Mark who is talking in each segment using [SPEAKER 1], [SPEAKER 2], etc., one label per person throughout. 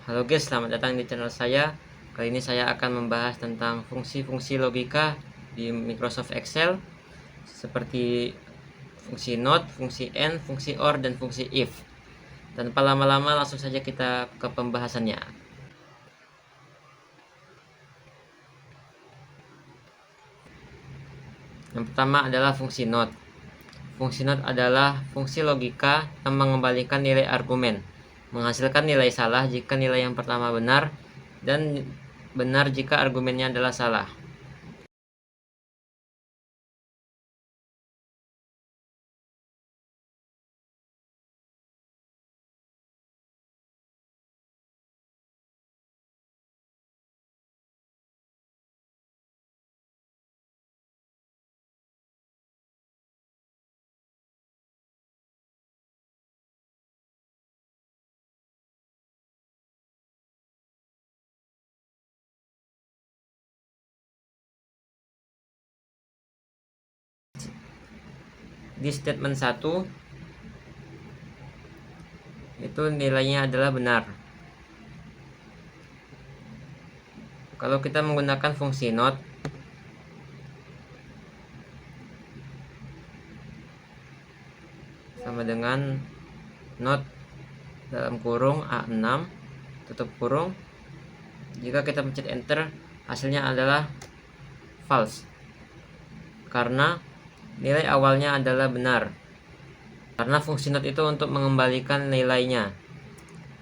[SPEAKER 1] Halo guys, selamat datang di channel saya. Kali ini saya akan membahas tentang fungsi-fungsi logika di Microsoft Excel seperti fungsi not, fungsi and, fungsi or, dan fungsi if. Tanpa lama-lama langsung saja kita ke pembahasannya. Yang pertama adalah fungsi not. Fungsi not adalah fungsi logika yang mengembalikan nilai argumen, menghasilkan nilai salah jika nilai yang pertama benar, dan benar jika argumennya adalah salah. Di statement 1 itu nilainya adalah benar. Kalau kita menggunakan fungsi not, sama dengan not dalam kurung A6 tutup kurung, jika kita pencet enter hasilnya adalah false karena nilai awalnya adalah benar. Karena fungsi not itu untuk mengembalikan nilainya.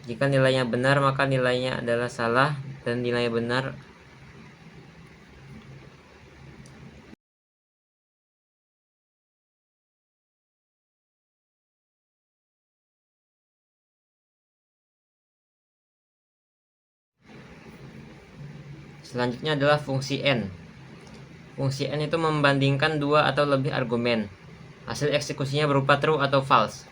[SPEAKER 1] Jika nilainya benar maka nilainya adalah salah, dan nilai benar selanjutnya adalah fungsi n. Fungsi n itu membandingkan dua atau lebih argumen. Hasil eksekusinya berupa true atau false.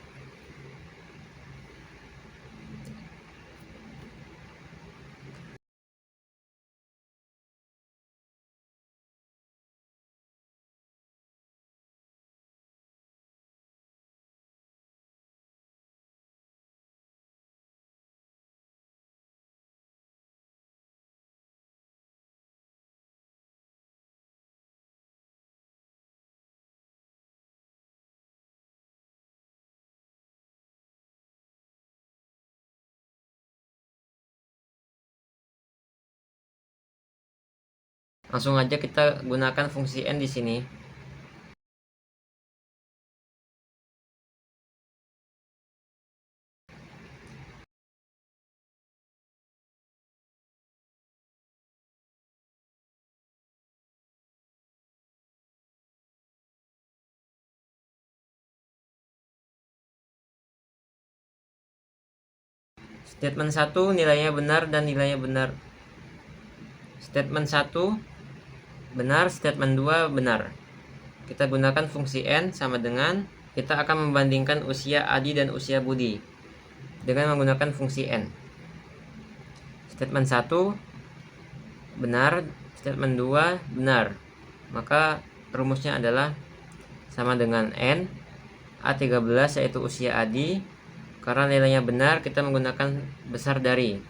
[SPEAKER 1] Langsung aja kita gunakan fungsi n di sini. Statement 1 nilainya benar dan nilainya benar. Statement 1 benar, statement 2 benar. Kita gunakan fungsi n sama dengan kita akan membandingkan usia Adi dan usia Budi dengan menggunakan fungsi n. Statement 1 benar, statement 2 benar. Maka rumusnya adalah sama dengan n A13 yaitu usia Adi. Karena nilainya benar kita menggunakan besar dari.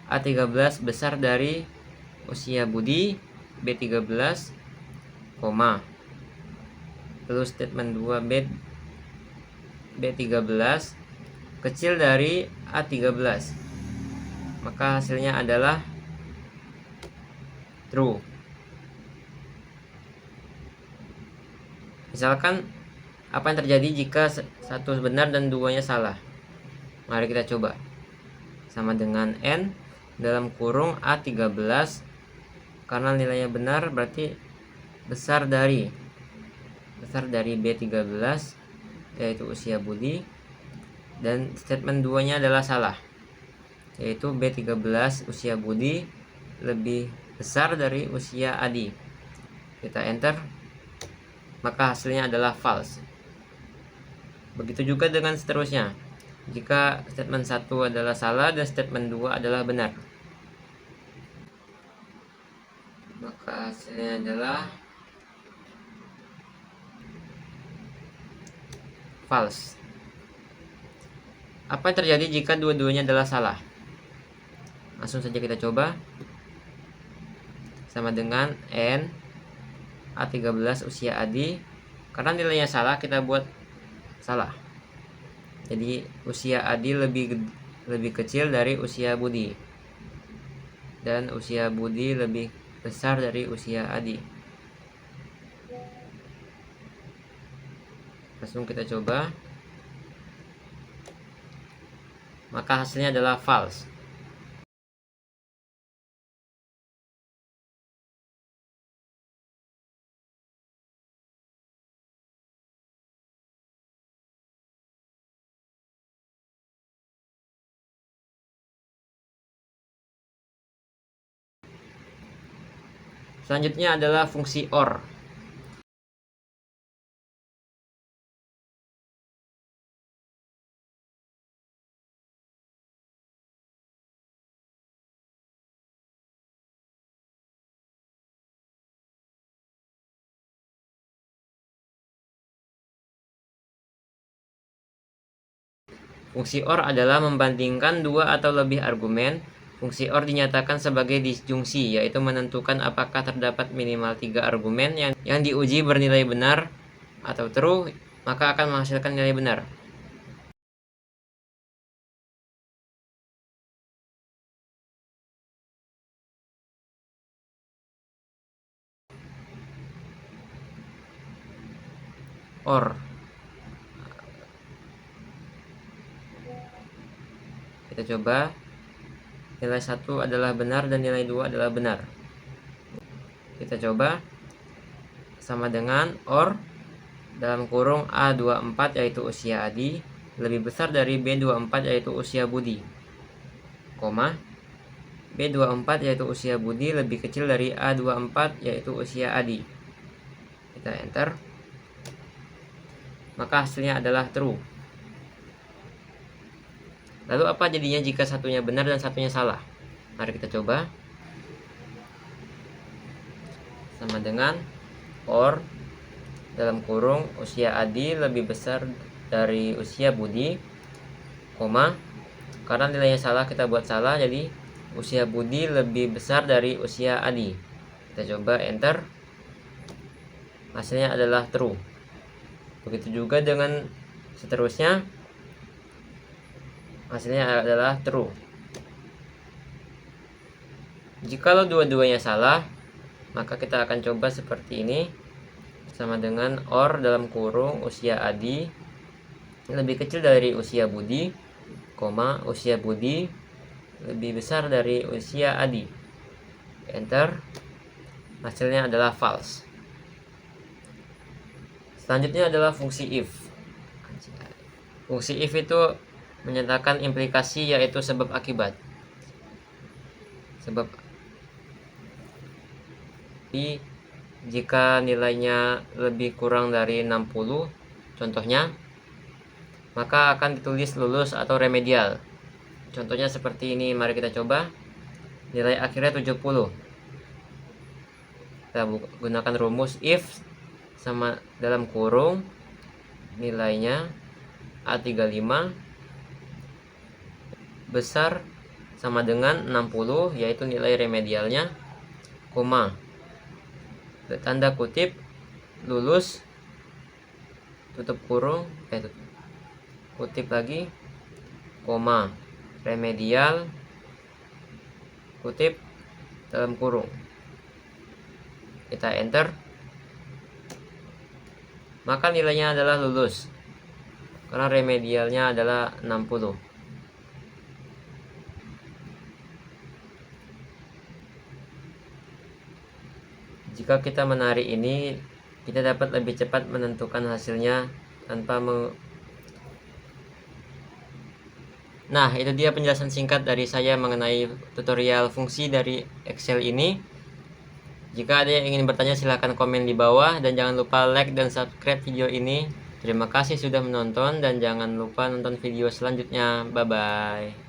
[SPEAKER 1] A13 besar dari usia Budi, B13, koma. Lalu statement 2 B13 kecil dari A13. Maka hasilnya adalah true. Misalkan apa yang terjadi jika satu benar dan duanya salah? Mari kita coba. Sama dengan n dalam kurung A13, karena nilainya benar berarti besar dari B13 yaitu usia Budi, dan statement 2 nya adalah salah yaitu B13 usia Budi lebih besar dari usia Adi. Kita enter, maka hasilnya adalah false. Begitu juga dengan seterusnya. Jika statement 1 adalah salah dan statement 2 adalah benar, maka hasilnya adalah false. Apa yang terjadi jika dua-duanya adalah salah? Langsung saja kita coba. Sama dengan N A13 usia Adi. Karena nilainya salah, kita buat salah. Jadi usia Adi lebih kecil dari usia Budi, dan usia Budi lebih besar dari usia Adi. Langsung kita coba. Maka hasilnya adalah false. Selanjutnya adalah fungsi OR. Fungsi OR adalah membandingkan dua atau lebih argumen. Fungsi OR dinyatakan sebagai disjungsi, yaitu menentukan apakah terdapat minimal 3 argumen yang diuji bernilai benar atau true, maka akan menghasilkan nilai benar. OR. Kita coba. Nilai 1 adalah benar dan nilai 2 adalah benar. Kita coba. Sama dengan OR dalam kurung A24 yaitu usia Adi lebih besar dari B24 yaitu usia Budi, koma B24 yaitu usia Budi lebih kecil dari A24 yaitu usia Adi. Kita enter. Maka hasilnya adalah true. Lalu apa jadinya jika satunya benar dan satunya salah? Mari kita coba. Sama dengan OR dalam kurung usia Adi lebih besar dari usia Budi, koma karena nilainya salah kita buat salah, jadi usia Budi lebih besar dari usia Adi. Kita coba enter. Hasilnya adalah true. Begitu juga dengan seterusnya, hasilnya adalah true. Jikalau dua-duanya salah, maka kita akan coba seperti ini. Sama dengan OR dalam kurung usia Adi lebih kecil dari usia Budi, koma usia Budi lebih besar dari usia Adi. Enter. Hasilnya adalah false. Selanjutnya adalah fungsi if. Fungsi if itu menyatakan implikasi, yaitu sebab akibat. Sebab jika nilainya lebih kurang dari 60 contohnya, maka akan ditulis lulus atau remedial. Contohnya seperti ini, mari kita coba. Nilai akhirnya 70. Kita gunakan rumus if sama dalam kurung nilainya A35 besar sama dengan 60, yaitu nilai remedialnya, koma tanda kutip lulus tutup kurung kutip lagi, koma remedial kutip dalam kurung. Kita enter. Maka nilainya adalah lulus karena remedialnya adalah 60. Jika kita menarik ini, kita dapat lebih cepat menentukan hasilnya tanpa Nah, itu dia penjelasan singkat dari saya mengenai tutorial fungsi dari Excel ini. Jika ada yang ingin bertanya, silahkan komen di bawah, dan jangan lupa like dan subscribe video ini. Terima kasih sudah menonton, dan jangan lupa nonton video selanjutnya. Bye bye.